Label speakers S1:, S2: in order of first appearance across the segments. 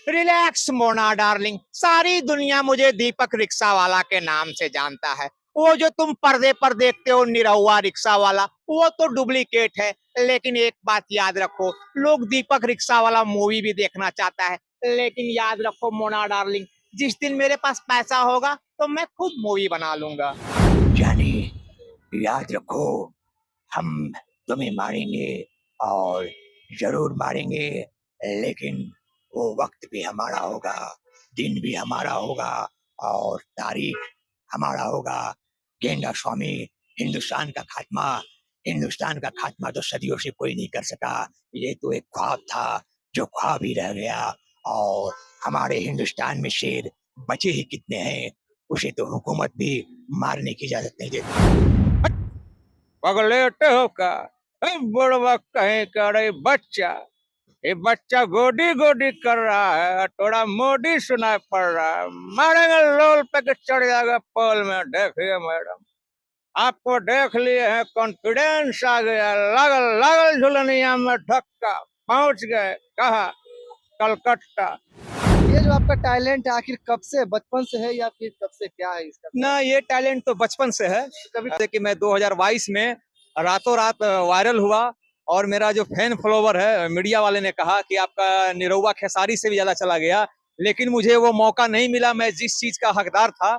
S1: Relax Mona darling, सारी दुनिया मुझे दीपक रिक्शा वाला के नाम से जानता है। वो जो तुम पर्दे पर देखते हो निरहुआ रिक्शा वाला, वो तो डुप्लीकेट है। लेकिन एक बात याद रखो, लोग दीपक रिक्शा वाला मूवी भी देखना चाहता है। लेकिन याद रखो मोना डार्लिंग, जिस दिन मेरे पास पैसा होगा तो मैं खुद मूवी बना लूंगा।
S2: जानी, याद रखो, हम तुम्हें मारेंगे और जरूर मारेंगे, लेकिन वो वक्त भी हमारा होगा, दिन भी हमारा होगा और तारीख हमारा होगा। गेंदा स्वामी, हिंदुस्तान का खात्मा, हिंदुस्तान का खात्मा तो सदियों से कोई नहीं कर सका। ये तो एक ख्वाब था जो ख्वाब ही रह गया। और हमारे हिंदुस्तान में शेर बचे ही कितने हैं, उसे तो हुकूमत भी मारने की इजाजत नहीं देती।
S1: पगलेटे हो का? बुढ़वा कहीं का रे बच्चा, ये बच्चा गोदी गोदी कर रहा है, थोड़ा मोदी सुनाई पड़ रहा है। मारेंगे लोल पे के चढ़ जाएगा पोल में। देखिए मैडम, आपको देख लिए हैं, कॉन्फिडेंस आ गया, लागल लागल झुलनिया में धक्का, पहुंच गए कहा, कलकत्ता।
S3: ये जो आपका टैलेंट है आखिर कब से, बचपन से है या फिर कब से, क्या है इसका?
S1: ना, ये टैलेंट तो बचपन से है। कभी कि मैं 2022 में रातों रात वायरल हुआ और मेरा जो फैन फॉलोवर है, मीडिया वाले ने कहा कि आपका निरहुआ खेसारी से भी ज्यादा चला गया। लेकिन मुझे वो मौका नहीं मिला, मैं जिस चीज का हकदार था।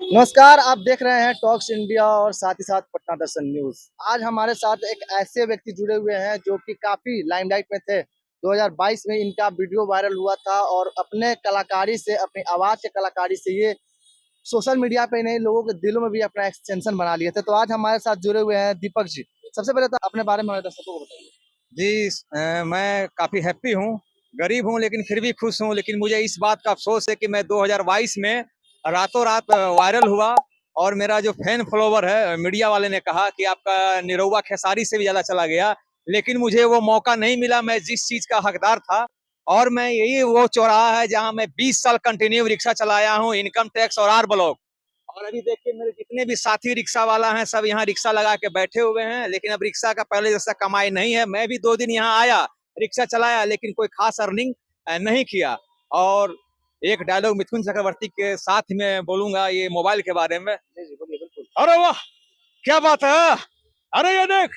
S3: नमस्कार, आप देख रहे हैं टॉक्स इंडिया और साथ ही साथ पटना दर्शन न्यूज। आज हमारे साथ एक ऐसे व्यक्ति जुड़े हुए हैं जो कि काफी लाइमलाइट में थे। 2022 में इनका वीडियो वायरल हुआ था और अपने कलाकारी से, अपनी आवाज के कलाकारी से ये सोशल मीडिया पे नहीं, लोगों के दिलों में भी अपना एक्सटेंशन बना लिए थे। तो आज हमारे साथ जुड़े हुए हैं दीपक जी। सबसे पहले तो अपने बारे में हमारे दर्शकों को बताइए।
S1: जी, मैं काफी हैप्पी हूँ। गरीब हूँ लेकिन फिर भी खुश हूँ। लेकिन मुझे इस बात का अफसोस है कि मैं 2022 में रातों रात वायरल हुआ और मेरा जो फैन फॉलोवर है, मीडिया वाले ने कहा कि आपका निरहुआ खेसारी से भी ज्यादा चला गया। लेकिन मुझे वो मौका नहीं मिला, मैं जिस चीज का हकदार था। और मैं यही वो चौराहा है जहाँ मैं 20 साल कंटिन्यू रिक्शा चलाया हूँ, इनकम टैक्स और आर ब्लॉक। और अभी देखिए, मेरे जितने भी साथी रिक्शा वाला हैं सब यहाँ रिक्शा लगा के बैठे हुए हैं। लेकिन अब रिक्शा का पहले जैसा कमाई नहीं है। मैं भी 2 दिन यहाँ आया, रिक्शा चलाया, लेकिन कोई खास अर्निंग नहीं किया। और एक डायलॉग मिथुन चक्रवर्ती के साथ में बोलूंगा ये मोबाइल के बारे में।
S3: जी जी, बोलिए। बिल्कुल।
S1: अरे वाह, क्या बात है! अरे ये देख,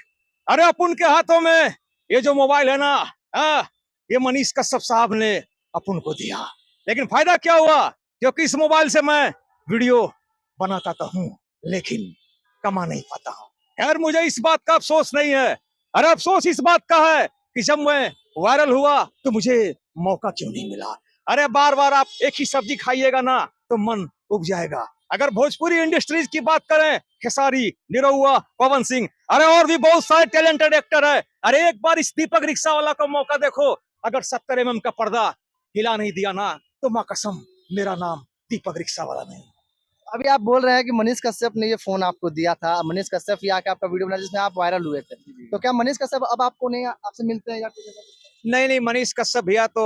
S1: अरे अपन के हाथों में ये जो मोबाइल है ना, ये मनीष कश्यप साहब ने अपन को दिया। लेकिन फायदा क्या हुआ? क्योंकि इस मोबाइल से मैं वीडियो बनाता तो हूँ, लेकिन कमा नहीं पाता हूँ। खैर, मुझे इस बात का अफसोस नहीं है। अरे अफसोस इस बात का है कि जब मैं वायरल हुआ तो मुझे मौका क्यों नहीं मिला। अरे बार बार आप एक ही सब्जी खाइएगा ना तो मन उब जाएगा। अगर भोजपुरी इंडस्ट्रीज की बात करें, खेसारी, निरहुआ, पवन सिंह, अरे और भी बहुत सारे टैलेंटेड एक्टर है। अरे एक बार इस दीपक रिक्शा वाला का मौका देखो। अगर 70 mm का पर्दा हिला नहीं दिया ना तो माँ कसम, मेरा नाम दीपक रिक्शा वाला नहीं।
S3: अभी आप बोल रहे हैं कि मनीष कश्यप ने ये फोन आपको दिया था, मनीष कश्यप ही आके आपका वीडियो बनाया जिसमें आप वायरल हुए थे। तो क्या मनीष कश्यप अब आपको नहीं, आपसे मिलते हैं या कुछ ऐसा?
S1: नहीं नहीं, मनीष कश्यप भैया तो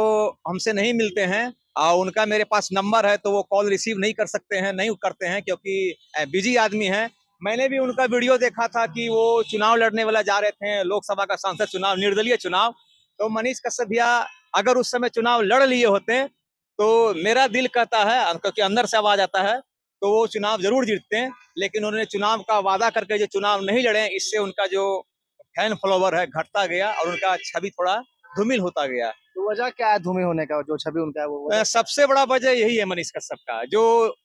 S1: हमसे नहीं मिलते हैं। उनका मेरे पास नंबर है तो वो कॉल रिसीव नहीं कर सकते हैं, नहीं करते हैं, क्योंकि बिजी आदमी है। मैंने भी उनका वीडियो देखा था कि वो चुनाव लड़ने वाला जा रहे थे, लोकसभा का सांसद चुनाव, निर्दलीय चुनाव। तो मनीष कश्यप भैया अगर उस समय चुनाव लड़ लिए होते तो मेरा दिल कहता है, क्योंकि अंदर से आवाज आता है, तो वो चुनाव जरूर जीतते हैं। लेकिन उन्होंने चुनाव का वादा करके जो चुनाव नहीं लड़े, इससे उनका जो फैन फॉलोवर है घटता गया और उनका छवि थोड़ा धूमिल होता गया।
S3: तो वजह क्या है धूमिल होने का, जो छवि उनका है वो वजह?
S1: सबसे बड़ा वजह यही है मनीष कश्यप का, जो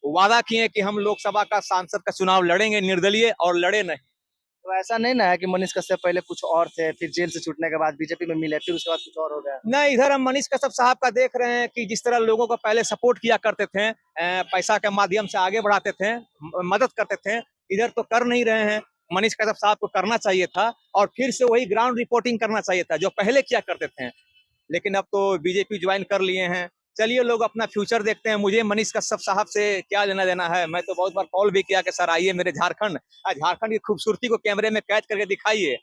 S1: वादा किए कि हम लोकसभा का सांसद का चुनाव लड़ेंगे निर्दलीय, और लड़े नहीं।
S3: तो ऐसा नहीं ना है कि मनीष कश्यप पहले कुछ और थे, फिर जेल से छूटने के बाद बीजेपी में मिले, फिर उसके बाद कुछ और हो गया?
S1: नहीं, इधर हम मनीष कश्यप साहब का देख रहे हैं कि जिस तरह लोगों को पहले सपोर्ट किया करते थे, पैसा के माध्यम से आगे बढ़ाते थे, मदद करते थे, इधर तो कर नहीं रहे हैं। मनीष कश्यप साहब को करना चाहिए था और फिर से वही ग्राउंड रिपोर्टिंग करना चाहिए था जो पहले किया करते थे। लेकिन अब तो बीजेपी ज्वाइन कर लिए हैं। चलिए, लोग अपना फ्यूचर देखते हैं। मुझे मनीष कश्यप साहब से क्या लेना देना है। मैं तो बहुत बार कॉल भी किया कि सर आइए मेरे झारखंड, झारखंड की खूबसूरती को कैमरे में कैद करके दिखाइए,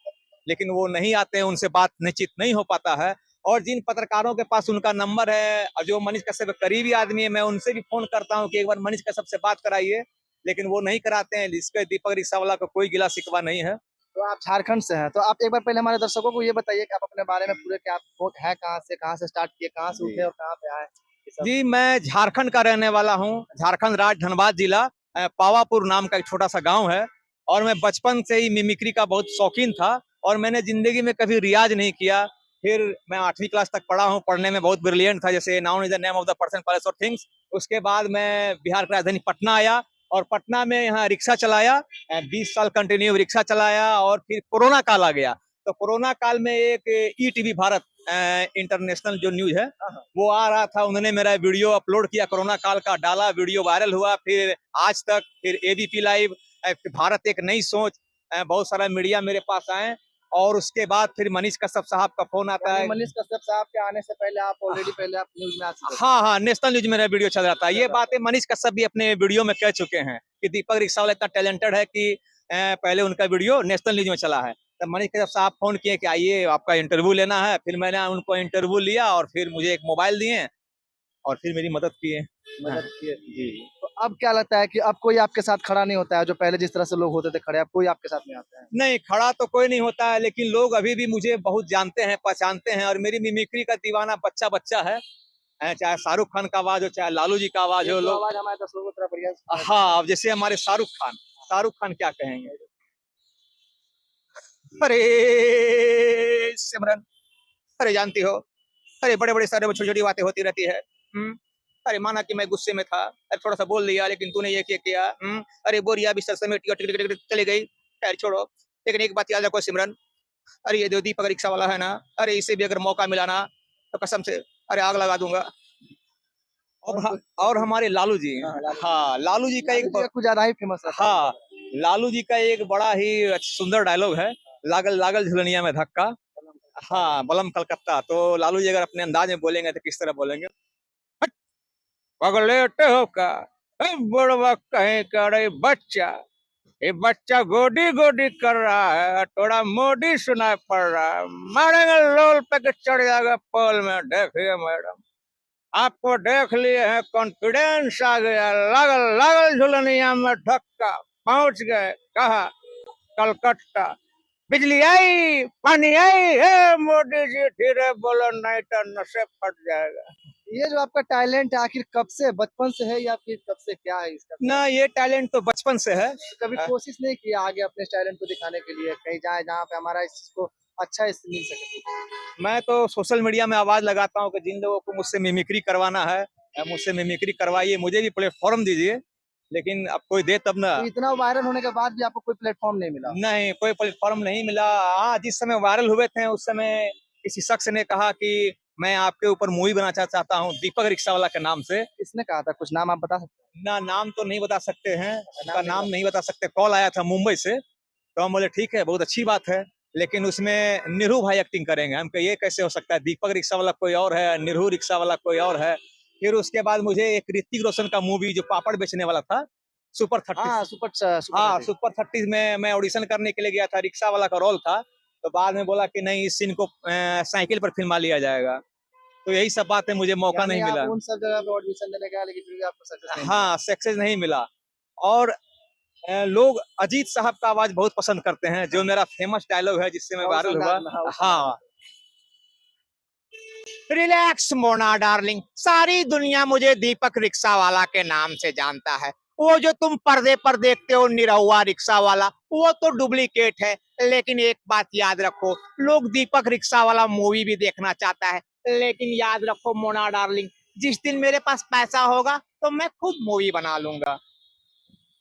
S1: लेकिन वो नहीं आते हैं, उनसे बात निश्चित नहीं हो पाता है। और जिन पत्रकारों के पास उनका नंबर है और जो मनीष कश्यप करीबी आदमी है, मैं उनसे भी फोन करता हूँ कि एक बार मनीष कश्यप से बात कराइए, लेकिन वो नहीं कराते हैं। इसके दीपक रिक्शा वाला का कोई गिला शिकवा नहीं है।
S3: तो आप झारखंड से हैं, तो आप एक बार पहले हमारे दर्शकों को ये बताइए कि आप अपने बारे में पूरे, क्या आप है कहाँ से स्टार्ट किए, कहाँ से
S1: जी।
S3: उठे और कहाँ पे आए, ये सब।
S1: जी, मैं झारखंड का रहने वाला हूँ। झारखंड राज्य धनबाद जिला पावापुर नाम का एक छोटा सा गांव है। और मैं बचपन से ही मिमिक्री का बहुत शौकीन था और मैंने जिंदगी में कभी रियाज नहीं किया। फिर मैं 8वीं क्लास तक पढ़ा हूँ, पढ़ने में बहुत ब्रिलियंट था, जैसे noun is the name of the person place और थिंग्स। उसके बाद मैं बिहार की राजधानी पटना आया और पटना में यहाँ रिक्शा चलाया, 20 साल कंटिन्यू रिक्शा चलाया। और फिर कोरोना काल आ गया, तो कोरोना काल में एक ईटीवी भारत इंटरनेशनल जो न्यूज है वो आ रहा था, उन्होंने मेरा वीडियो अपलोड किया, कोरोना काल का डाला, वीडियो वायरल हुआ। फिर आज तक, फिर एबीपी लाइव, भारत एक नई सोच, बहुत सारा मीडिया मेरे पास आए। और उसके बाद फिर मनीष कश्यप साहब का फोन आता
S3: यानी
S1: है।
S3: मनीष कश्यप साहब के आने से पहले आप ऑलरेडी पहले आप न्यूज में आ चुके थे।
S1: हाँ हाँ, नेशनल न्यूज में मेरा वीडियो चल रहा था। ये बातें मनीष कश्यप भी अपने वीडियो में कह चुके हैं कि दीपक रिक्शा वाला इतना टैलेंटेड है कि पहले उनका वीडियो नेशनल न्यूज में चला है। तब मनीष कश्यप साहब फोन किए कि आइए आपका इंटरव्यू लेना है। फिर मैंने उनको इंटरव्यू लिया और फिर मुझे एक मोबाइल दिए और फिर मेरी मदद किए।
S3: मदद किए।
S1: जी।
S3: तो अब क्या लगता है कि अब कोई आपके साथ खड़ा नहीं होता है, जो पहले जिस तरह से लोग होते थे खड़े, अब कोई आपके साथ नहीं आता है?
S1: नहीं, खड़ा तो कोई नहीं होता है, लेकिन लोग अभी भी मुझे बहुत जानते हैं, पहचानते हैं। और मेरी मिमिक्री का दीवाना बच्चा बच्चा है, चाहे शाहरुख खान का आवाज हो, चाहे लालू जी का आवाज हो।
S3: एक दो
S1: लोग,
S3: आवाज हमारे दर्शकों को थोड़ा बढ़िया।
S1: हाँ, अब जैसे हमारे शाहरुख खान क्या कहेंगे? अरे सिमरन, अरे जानती हो, अरे बड़े बड़े सारे छोटी छोटी बातें होती रहती है। अरे माना कि मैं गुस्से में था, अरे थोड़ा सा बोल दिया, लेकिन तूने ये क्या किया? अरे बोरिया बिस्तर समेट टिक टिक टिक चली गई। खैर छोड़ो, लेकिन एक बात याद रखो सिमरन, अरे ये जो दीपक रिक्शा वाला है ना, अरे इसे भी अगर मौका मिला ना तो कसम से अरे आग लगा दूंगा। और हमारे लालू जी,
S3: हाँ, लालू जी।
S1: हाँ, लालू जी का एक
S3: कुछ ज्यादा ही फेमस है।
S1: हाँ, लालू जी का एक बड़ा ही सुंदर डायलॉग है, लागल लागल झुलनिया में धक्का। हाँ, बलम कलकत्ता। तो लालू जी अगर अपने अंदाज में बोलेंगे तो किस तरह बोलेंगे? हट, पगलेटे हो का, ए बुढ़वा कहीं का रे बच्चा, ये बच्चा गोडी गोडी कर रहा है, थोड़ा मोडी सुनाई पड़ रहा है, मारेंगे लोल पे के चढ़ जाएगा पोल में। देखिए मैडम, आपको देख लिए हैं, कॉन्फिडेंस आ गया, लागल लागल झुलनिया में धक्का, पहुंच गए कहा कलकत्ता। बिजली आई, पानी आई, हे मोदी जी धीरे बोलो नहीं तो नशे फट जाएगा।
S3: ये जो आपका टैलेंट है आखिर कब से, बचपन से है या फिर कब से, क्या है इसका?
S1: ना, ये टैलेंट तो बचपन से है।
S3: कभी कोशिश नहीं किया आगे अपने इस टैलेंट को दिखाने के लिए, कहीं जाए जहाँ पे हमारा इस चीज को अच्छा इससे मिल सके?
S1: मैं तो सोशल मीडिया में आवाज लगाता हूँ कि जिन लोगों को मुझसे मिमिक्री करवाना है, मुझसे मिमिक्री करवाइए, मुझे भी प्लेटफॉर्म दीजिए। लेकिन अब कोई दे तब ना।
S3: तो इतना वायरल होने के बाद भी आपको कोई प्लेटफॉर्म नहीं मिला?
S1: नहीं, कोई प्लेटफॉर्म नहीं मिला। हाँ, जिस समय वायरल हुए थे उस समय किसी शख्स ने कहा कि मैं आपके ऊपर मूवी बनाना चाहता हूँ दीपक रिक्शा वाला के नाम से।
S3: किसने कहा था, कुछ नाम आप बता सकते
S1: ना, नाम तो नहीं बता सकते हैं, उसका
S3: नहीं
S1: नाम नहीं बता सकते। कॉल आया था मुंबई से, तो हम बोले ठीक है, बहुत अच्छी बात है, लेकिन उसमें निरहू भाई एक्टिंग करेंगे। हम कहे ये कैसे हो सकता है, दीपक रिक्शा वाला कोई और है, निरहू रिक्शा वाला कोई और है। फिर उसके बाद मुझे एक ऋतिक रोशन का मूवी जो पापड़ बेचने वाला था, सुपर 30,
S3: हाँ,
S1: हाँ, सुपर 30 में मैं ऑडिशन करने के लिए गया था, रिक्शा वाला का रोल था। तो बाद में बोला कि नहीं, इस सीन को साइकिल पर फिल्मा लिया जाएगा। तो यही सब बात है, मुझे मौका नहीं मिला।
S3: उन सब जगह पे ऑडिशन देने गया लेकिन फिर भी आपको सक्सेस नहीं
S1: हाँ, सक्सेस नहीं मिला। और लोग अजीत साहब का आवाज बहुत पसंद करते हैं, जो मेरा फेमस डायलॉग है जिससे मैं वायरल हुआ। हाँ, रिलैक्स मोना डार्लिंग, सारी दुनिया मुझे दीपक रिक्शा वाला के नाम से जानता है। वो जो तुम पर्दे पर देखते हो निरहुआ रिक्शा वाला, वो तो डुप्लीकेट है। लेकिन एक बात याद रखो, लोग दीपक रिक्शा वाला मूवी भी देखना चाहता है। लेकिन याद रखो मोना डार्लिंग, जिस दिन मेरे पास पैसा होगा तो मैं खुद मूवी बना लूंगा।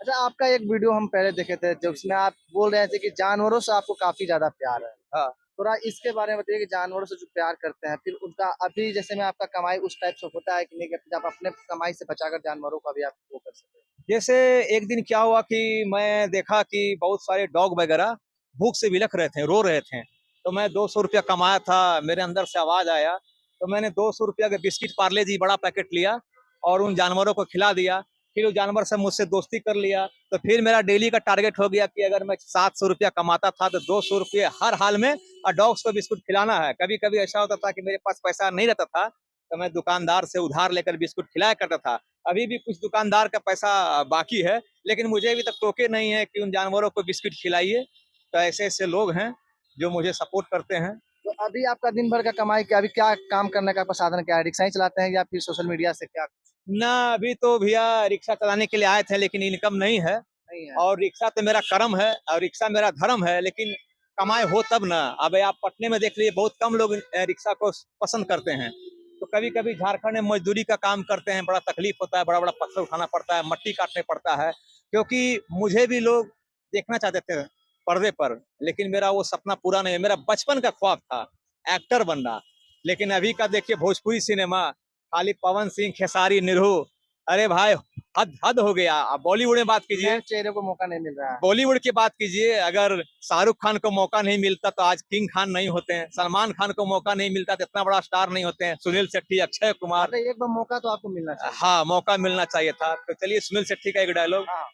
S3: अच्छा, आपका एक वीडियो हम पहले देखे थे जिसमें आप बोल रहे थे कि जानवरों से आपको काफी ज्यादा प्यार है।
S1: हाँ।
S3: थोड़ा इसके बारे में बताइए कि जानवरों से जो प्यार करते हैं, फिर उनका अभी जैसे में आपका कमाई उस टाइप से होता है कि नहीं, कि आप अपने कमाई से बचाकर जानवरों का भी आप वो कर सकते हैं?
S1: जैसे एक दिन क्या हुआ कि मैं देखा कि बहुत सारे डॉग वगैरह भूख से बिलख रहे थे, रो रहे थे। तो मैं 200 रुपया कमाया था, मेरे अंदर से आवाज आया, तो मैंने 200 रुपया के बिस्किट पार्ले जी बड़ा पैकेट लिया और उन जानवरों को खिला दिया। फिर उस जानवर से मुझसे दोस्ती कर लिया। तो फिर मेरा डेली का टारगेट हो गया कि अगर मैं 700 रुपया कमाता था तो 200 रुपये हर हाल में डॉग्स को बिस्कुट खिलाना है। कभी कभी ऐसा होता था कि मेरे पास पैसा नहीं रहता था, तो मैं दुकानदार से उधार लेकर बिस्कुट खिलाया करता था। अभी भी कुछ दुकानदार का पैसा बाकी है, लेकिन मुझे अभी तक टोके नहीं है कि उन जानवरों को बिस्किट खिलाइए। तो ऐसे ऐसे लोग हैं जो मुझे सपोर्ट करते हैं।
S3: तो अभी आपका दिन भर का कमाई क्या, अभी क्या काम करने का आपका साधन क्या है? रिक्शा ही चलाते हैं या फिर सोशल मीडिया से क्या?
S1: ना अभी तो भैया रिक्शा चलाने के लिए आए थे, लेकिन इनकम नहीं है।
S3: नहीं है।
S1: और रिक्शा तो मेरा कर्म है और रिक्शा मेरा धर्म है, लेकिन कमाए हो तब ना। अब आप पटने में देख लीजिए, बहुत कम लोग रिक्शा को पसंद करते हैं। तो कभी कभी झारखंड में मजदूरी का काम करते हैं, बड़ा तकलीफ होता है, बड़ा बड़ा पत्थर उठाना पड़ता है, मट्टी काटने पड़ता है। क्योंकि मुझे भी लोग देखना चाहते थे पर्दे पर, लेकिन मेरा वो सपना पूरा नहीं है। मेरा बचपन का ख्वाब था एक्टर बनना, लेकिन अभी का देखिए भोजपुरी सिनेमा, खाली पवन सिंह, खेसारी, निरहू। अरे भाई, हद हद हो गया। आप बॉलीवुड में बात कीजिए,
S3: नए चेहरे को मौका नहीं मिल रहा है।
S1: बॉलीवुड की बात कीजिए, अगर शाहरुख खान को मौका नहीं मिलता तो आज किंग खान नहीं होते हैं। सलमान खान को मौका नहीं मिलता तो इतना बड़ा स्टार नहीं होते हैं। सुनील शेट्टी, अक्षय कुमार।
S3: मतलब एक बार मौका तो आपको मिलना चाहिए।
S1: हाँ, मौका मिलना चाहिए था। तो चलिए सुनील शेट्टी का एक डायलॉग।
S3: हाँ।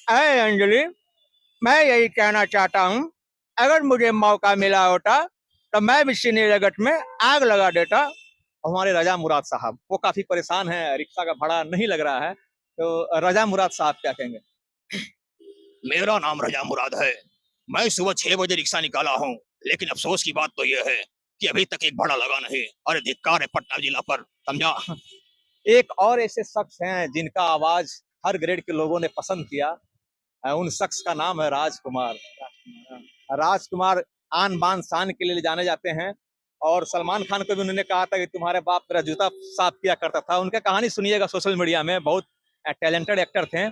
S1: अरे अंजलि, मैं यही कहना चाहता हूँ, अगर मुझे मौका मिला होता तो मैं भी सिने जगत में आग लगा देता। हमारे रजा मुराद साहब, वो काफी परेशान है, रिक्शा का भाड़ा नहीं लग रहा है। तो रजा मुराद साहब क्या कहेंगे?
S2: मेरा नाम रजा मुराद है। मैं सुबह 6 बजे रिक्शा निकाला हूँ, लेकिन अफसोस की बात तो यह है कि अभी तक एक भाड़ा लगा नहीं। अरे धिक्कार है पटना जिला पर, समझा।
S1: एक और ऐसे शख्स हैं जिनका आवाज हर ग्रेड के लोगों ने पसंद किया। उन शख्स का नाम है राजकुमार। राजकुमार आन बान शान के लिए जाने जाते हैं। और सलमान खान को भी उन्होंने कहा था कि तुम्हारे बाप मेरा जूता साफ किया करता था। उनका कहानी सुनिएगा सोशल मीडिया में, बहुत टैलेंटेड एक्टर थे।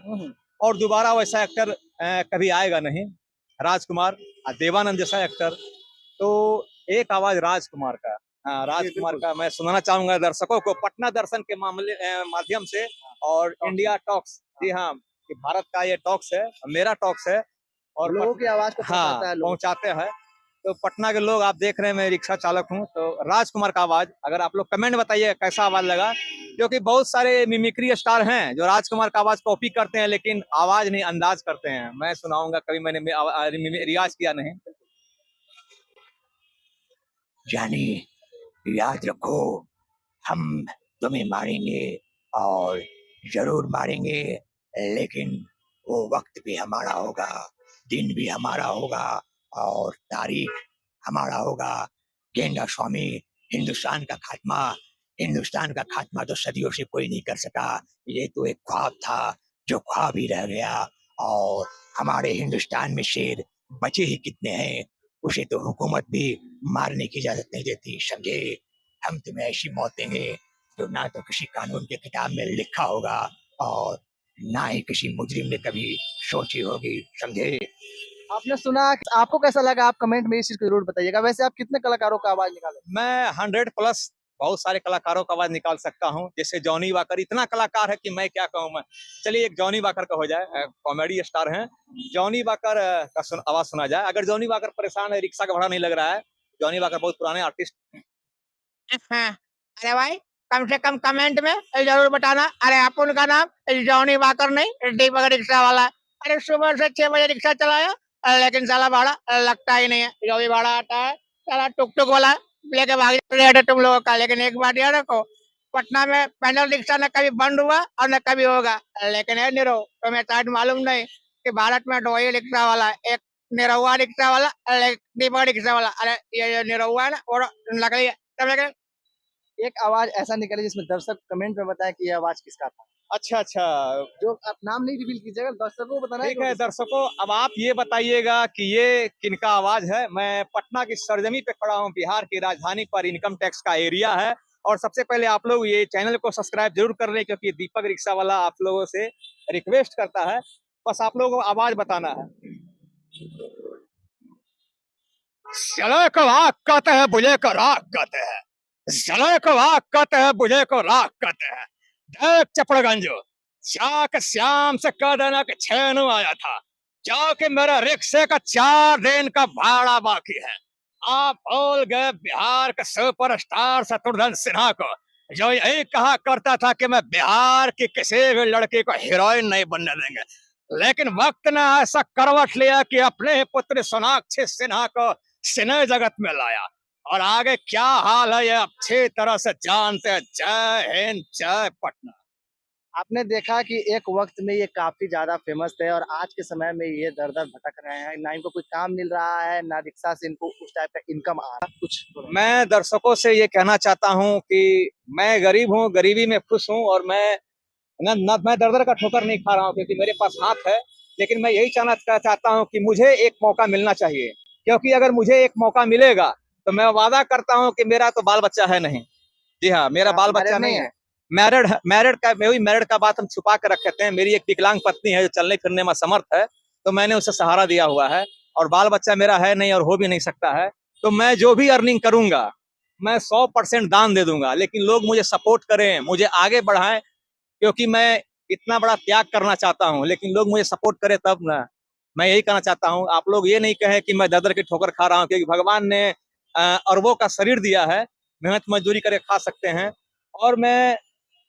S1: और दोबारा वैसा एक्टर कभी आएगा नहीं। राजकुमार, देवानंद जैसा एक्टर। तो एक आवाज राजकुमार का, राजकुमार का मैं सुनाना चाहूंगा दर्शकों को, पटना दर्शन के माध्यम से और इंडिया टॉक्स। जी हाँ, कि भारत का ये टॉक्स है, मेरा टॉक्स है। और
S3: लोगों की आवाज को
S1: हाँ,
S3: पहुंचाता है लोग।
S1: पहुंचाते हैं। तो पटना के लोग, आप देख रहे हैं मैं रिक्शा चालक हूँ, तो राजकुमार का आवाज, अगर आप लोग कमेंट बताइए कैसा आवाज लगा। क्योंकि बहुत सारे मिमिक्री स्टार हैं जो राजकुमार का आवाज कॉपी करते हैं, लेकिन आवाज नहीं, अंदाज करते हैं। मैं सुनाऊंगा, कभी मैंने रियाज किया नहीं।
S2: जानी, याद रखो, हम तुम्हें मारेंगे और जरूर मारेंगे, लेकिन वो वक्त भी हमारा होगा, दिन भी हमारा होगा और तारीख हमारा होगा। गेंदा स्वामी, हिंदुस्तान का खात्मा तो सदियों से कोई नहीं कर सका। ये तो एक ख्वाब था जो ख्वाब ही रह गया। और हमारे हिंदुस्तान में शेर बचे ही कितने हैं, उसे तो हुकूमत भी मारने की इजाजत नहीं देती, समझे। हम तुम्हें ऐसी मौत देंगे जो ना तो किसी कानून के किताब में लिखा होगा और ना ही किसी मुजरिम ने कभी सोची होगी, समझे।
S3: आपने सुना, आपको कैसा लगा? आप कमेंट में इस चीज को जरूर बताइएगा। वैसे आप कितने कलाकारों का आवाज निकाले?
S1: मैं 100+ बहुत सारे कलाकारों का आवाज निकाल सकता हूँ। जैसे जॉनी वाकर इतना कलाकार है कि मैं क्या कहूँ। मैं, चलिए एक जॉनी वाकर का हो जाए, कॉमेडी स्टार हैं। जॉनी वाकर का आवाज सुना जाए। अगर जॉनी वाकर परेशान है, रिक्शा का भाड़ा नहीं लग रहा है, जॉनी वाकर बहुत पुराने आर्टिस्ट।
S4: हाँ, अरे भाई, कम से कम कमेंट में जरूर बताना। अरे आप उनका नाम जॉनी वाकर नहीं, दीपक रिक्शा वाला। अरे सुबह से 6 बजे रिक्शा चलाया, लेकिन साला भाड़ा लगता ही नहीं है। जो भी भाड़ा आता है साला टुक टुक वाला लेके भाग जाते तुम लोगों का। लेकिन एक बात याद रखो, पटना में पैदल रिक्शा न कभी बंद हुआ और न कभी होगा। लेकिन है निरो, तुम्हें शायद मालूम नहीं कि भारत में 2 ही रिक्शा वाला है, एक निरहुआ रिक्शा वाला और एक दीपक रिक्शा वाला। अरे ये जो निरहुआ है ना, वो लकड़ी है, समझ गए?
S3: एक आवाज ऐसा निकले जिसमें दर्शक कमेंट में बताए कि ये आवाज किसका था।
S1: अच्छा अच्छा,
S3: जो आप नाम नहीं रिवील कीजिएगा, दर्शकों को बताना है
S1: ठीक
S3: जो
S1: है
S3: किसका।
S1: दर्शकों, अब आप ये बताइएगा कि ये किनका आवाज है। मैं पटना की सरजमी पे खड़ा हूँ, बिहार की राजधानी पर इनकम टैक्स का एरिया है। और सबसे पहले आप लोग ये चैनल को सब्सक्राइब जरूर कर लें, क्योंकि दीपक रिक्शा वाला आप लोगों से रिक्वेस्ट करता है। बस आप लोगों को आवाज बताना है। चले को आग कहते हैं, बुझे को राख कहते हैं। चले को आग कहते हैं, बुझे को राख कहते हैं। देख चपड़गंज, जाके श्याम से कह देना कि छेनू आया था, जाके मेरे रिक्शे का 4 दिन का भाड़ा बाकी है। आप भूल गए बिहार के सुपरस्टार शत्रुघ्न सिन्हा को, जो यही कहा करता था कि मैं बिहार की किसी भी लड़की को हीरोइन नहीं बनने देंगे। लेकिन वक्त ने ऐसा करवट लिया कि अपने ही पुत्र सोनाक्षी सिन्हा को सिने जगत में लाया। और आगे क्या हाल है ये अच्छी तरह से जानते हैं। जय हिंद, जय पटना।
S3: आपने देखा कि एक वक्त में ये काफी ज्यादा फेमस थे और आज के समय में ये दर दर भटक रहे हैं, ना इनको कोई काम मिल रहा है, ना रिक्शा से इनको उस टाइप का इनकम आ रहा है। कुछ
S1: मैं दर्शकों से ये कहना चाहता हूँ कि मैं गरीब हूँ, गरीबी में खुश हूँ, और मैं न मैं दर दर का ठोकर नहीं खा रहा हूँ क्योंकि मेरे पास हाथ है। लेकिन मैं यही चाहता हूँ कि मुझे एक मौका मिलना चाहिए, क्योंकि अगर मुझे एक मौका मिलेगा तो मैं वादा करता हूँ कि मेरा तो बाल बच्चा है नहीं। जी हाँ, मेरा बाल
S3: मैरिड
S1: बच्चा
S3: नहीं
S1: नहीं
S3: है?
S1: है। मैरिड का बात हम छुपा कर रखते हैं। मेरी एक विकलांग पत्नी है जो चलने फिरने में असमर्थ है, तो मैंने उसे सहारा दिया हुआ है, और बाल बच्चा मेरा है नहीं और हो भी नहीं सकता है। तो मैं जो भी अर्निंग करूंगा मैं 100% दान दे दूंगा, लेकिन लोग मुझे सपोर्ट करें, मुझे आगे बढ़ाएं, क्योंकि मैं इतना बड़ा त्याग करना चाहता हूँ, लेकिन लोग मुझे सपोर्ट करें तब ना। मैं यही कहना चाहता हूँ, आप लोग ये नहीं कहें कि मैं दर-दर की ठोकर खा रहा हूँ, क्योंकि भगवान ने अरबों का शरीर दिया है, मेहनत मजदूरी करके खा सकते हैं। और मैं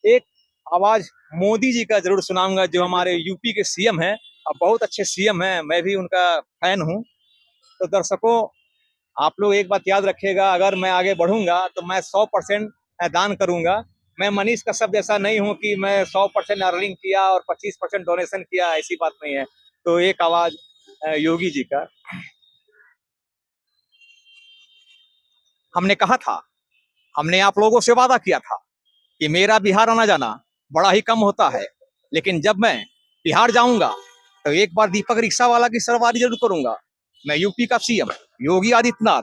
S1: एक आवाज मोदी जी का जरूर सुनाऊंगा, जो हमारे यूपी के सीएम हैं, और बहुत अच्छे सीएम हैं, मैं भी उनका फैन हूँ। तो दर्शकों, आप लोग एक बात याद रखिएगा, अगर मैं आगे बढ़ूंगा तो मैं 100% दान करूंगा। मैं मनीष कश्यप जैसा नहीं हूं कि मैं 100% अर्निंग किया और 25% डोनेशन किया, ऐसी बात नहीं है। तो एक आवाज योगी जी का। हमने कहा था, हमने आप लोगों से वादा किया था कि मेरा बिहार आना जाना बड़ा ही कम होता है, लेकिन जब मैं बिहार जाऊंगा तो एक बार दीपक रिक्शा वाला की सवारी जरूर करूंगा। मैं यूपी का सीएम योगी आदित्यनाथ,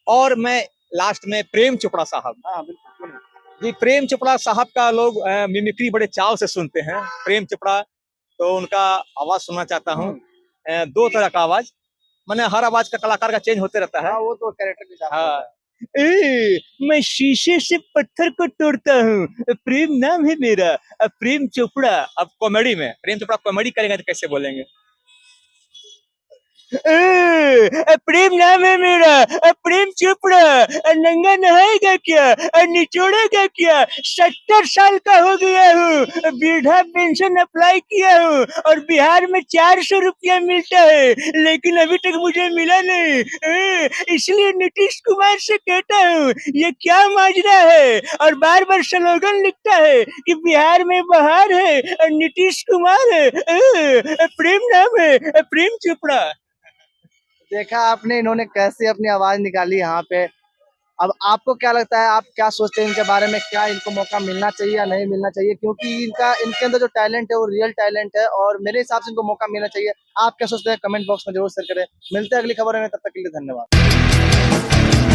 S1: और मैं लास्ट में प्रेम चोपड़ा साहब।
S3: हाँ बिल्कुल।
S1: जी, प्रेम चोपड़ा साहब का लोग मिमिक्री बड़े चाव से सुनते हैं। प्रेम चोपड़ा, तो उनका आवाज सुनना चाहता हूँ। दो तरह का आवाज, मैंने हर आवाज का कलाकार का चेंज होते रहता है।
S3: हाँ वो तो कैरेक्टर के हिसाब से
S1: हाँ।
S3: होता है।
S1: मैं शीशे से पत्थर को तोड़ता हूँ, प्रेम नाम है मेरा, प्रेम चोपड़ा। अब कॉमेडी में प्रेम चोपड़ा कॉमेडी करेंगे तो कैसे बोलेंगे? प्रेम नाम है मेरा, प्रेम चोपड़ा। नंगा नहाएगा क्या, निचोड़ेगा क्या? 70 साल का हो गया हूँ, वृद्धा पेंशन अप्लाई किया हूँ, और बिहार में 400 रुपया मिलता है, लेकिन अभी तक मुझे मिला नहीं। इसलिए नीतीश कुमार से कहता हूँ, ये क्या माजरा है? और बार बार स्लोगन लिखता है कि बिहार में बहार है और नीतीश कुमार है। प्रेम नाम है, प्रेम चोपड़ा।
S3: देखा आपने इन्होंने कैसे अपनी आवाज निकाली यहाँ पे। अब आपको क्या लगता है, आप क्या सोचते हैं इनके बारे में? क्या इनको मौका मिलना चाहिए या नहीं मिलना चाहिए? क्योंकि इनके अंदर जो टैलेंट है वो रियल टैलेंट है और मेरे हिसाब से इनको मौका मिलना चाहिए। आप क्या सोचते हैं कमेंट बॉक्स में जरूर शेयर करें। मिलते हैं अगली खबर में, तब तक के लिए धन्यवाद।